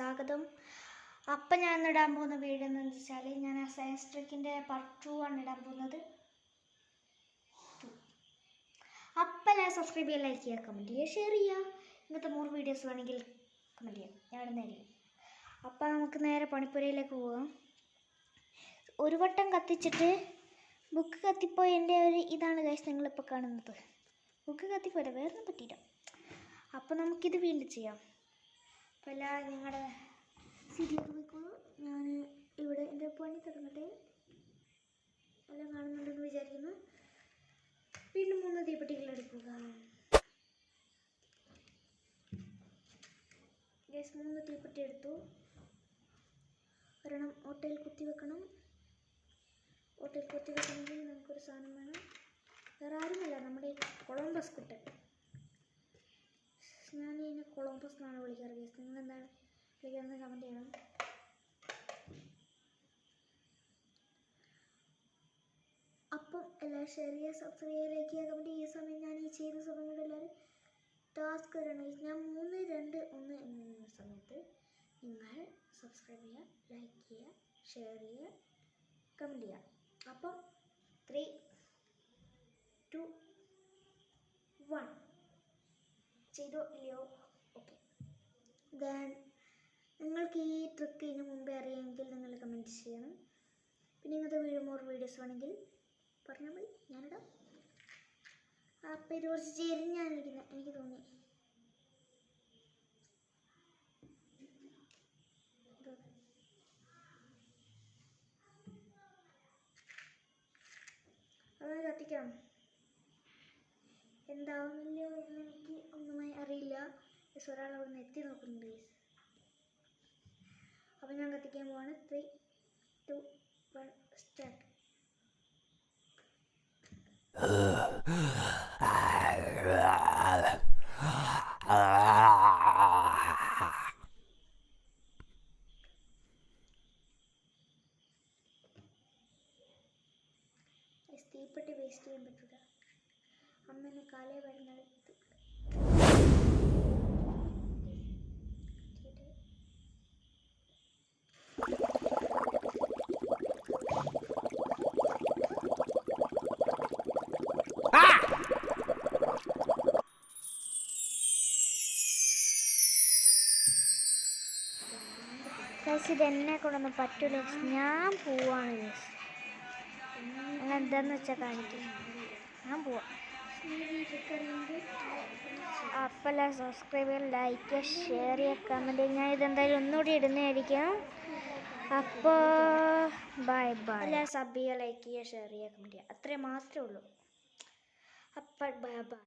സ്വാഗതം. അപ്പം ഞാൻ ഇടാൻ പോകുന്ന വീഡിയോ എന്ന് വെച്ചാൽ ഞാൻ സയൻസ് ട്രിക്കിൻ്റെ പാർട്ട് 2 ആണ് ഇടാൻ പോകുന്നത്. അപ്പം ഞാൻ സബ്സ്ക്രൈബ് ചെയ്യുക, ലൈക്ക് ചെയ്യുക, കമൻറ്റ് ചെയ്യുക, ഷെയർ ചെയ്യുക. ഇങ്ങനത്തെ 3 വീഡിയോസ് വേണമെങ്കിൽ കമൻറ്റ് ചെയ്യാം, ഞാൻ ഇടുന്നതായിരിക്കും. അപ്പം നമുക്ക് നേരെ പണിപ്പുരയിലേക്ക് പോകാം. ഒരു വട്ടം കത്തിച്ചിട്ട് ബുക്ക് കത്തിപ്പോയി എൻ്റെ ഒരു ഇതാണ് ഗൈസ് നിങ്ങളിപ്പോൾ കാണുന്നത്. ബുക്ക് കത്തിപ്പോയില്ല, വേറൊന്നും പറ്റിയില്ല. അപ്പം നമുക്കിത് വീണ്ടും ചെയ്യാം. അപ്പോൾ എല്ലാവരും നിങ്ങളുടെ സീറ്റിലേക്ക് പോയിക്കോളൂ. ഞാൻ ഇവിടെ എൻ്റെ പണി തുടങ്ങട്ടെ. എല്ലാം കാണുന്നുണ്ടെന്ന് വിചാരിക്കുന്നു. വീണ്ടും 3 തീപ്പെട്ടികൾ എടുക്കുക. ഗ്യാസ് 3 തീപ്പെട്ടി എടുത്തു. ഒരെണ്ണം ഓട്ടയിൽ കുത്തി വെക്കണം. ഓട്ടയിൽ കുത്തി വെക്കണമെങ്കിൽ നമുക്കൊരു സാധനം വേണം. വേറെ ആരുമില്ല, നമ്മുടെ കൊളംബസ് കുട്ടൻ. ഞാൻ ഇതിനെ കൊളംബസ് എന്നാണ് വിളിക്കാറ്. ഗൈസ് നിങ്ങൾ എന്താണ് വിളിക്കുന്നത് കമൻറ്റ് ചെയ്യണം. അപ്പം എല്ലാവരും ഷെയർ ചെയ്യുക, സബ്സ്ക്രൈബ് ചെയ്യുക, ലൈക്ക് ചെയ്യുക, കമൻറ്റ് ചെയ്യുക. സമയം ഞാൻ ഈ ചെയ്യുന്ന സമയങ്ങളിൽ എല്ലാവരും ടാസ്ക് വരണം. ഞാൻ 3, 2, 1 എന്ന സമയത്ത് നിങ്ങൾ സബ്സ്ക്രൈബ് ചെയ്യുക, ലൈക്ക് ചെയ്യുക, ഷെയർ ചെയ്യുക, കമൻറ്റ് ചെയ്യുക. അപ്പം 3, 2, 1 ചെയ്തോ ഇല്ലയോ? ഓക്കെ. ദെൻ നിങ്ങൾക്ക് ഈ ട്രിക്ക് ഇതിന് മുമ്പേ അറിയാമെങ്കിൽ നിങ്ങൾ കമൻറ്റ് ചെയ്യണം. പിന്നെ ഇങ്ങനത്തെ വീഡിയോസ് വേണമെങ്കിൽ പറഞ്ഞാൽ മതി, ഞാനിടാം. അപ്പം ഇത് കുറച്ച് ചെരിഞ്ഞാണിരിക്കുന്നത് എനിക്ക് തോന്നി. അത് കത്തിക്കാം. എന്താവുന്നില്ലയോ എന്ന് എനിക്ക് ഒന്നുമായി അറിയില്ല. ഒരാൾ അവിടെ നിന്ന് എത്തി നോക്കുന്നുണ്ട്. അപ്പം ഞാൻ കത്തിക്കാൻ പോവാണ്. 3, 2, 1 സ്റ്റാർട്ട്. തീപ്പെട്ടി വേസ്റ്റ് ചെയ്യാൻ പറ്റില്ല. അമ്മേനെ കാലേ വരുന്നത്. ഇതെന്നെ കൊണ്ടൊന്നും പറ്റൂല. ഞാൻ പോവാണ്. നിങ്ങൾ എന്താന്ന് വെച്ചാൽ കാണിക്കും. ഞാൻ പോവാം. അപ്പോൾ സബ്സ്ക്രൈബ് ചെയ്യുക, ലൈക്ക് ചെയ്യുക, ഷെയർ ചെയ്യുക, കമൻറ്റ് ചെയ്യുക. ഞാൻ ഇതെന്തായാലും ഒന്നുകൂടി ഇടുന്നതായിരിക്കും. അപ്പോൾ ബൈ ബൈ. എല്ലാവരും സബ് ചെയ്യുക, ലൈക്ക് ചെയ്യുക, ഷെയർ ചെയ്യുക, കമൻറ്റ് ചെയ്യുക. അത്രയും മാത്രമേ ഉള്ളൂ. അപ്പോൾ ബൈ ബൈ.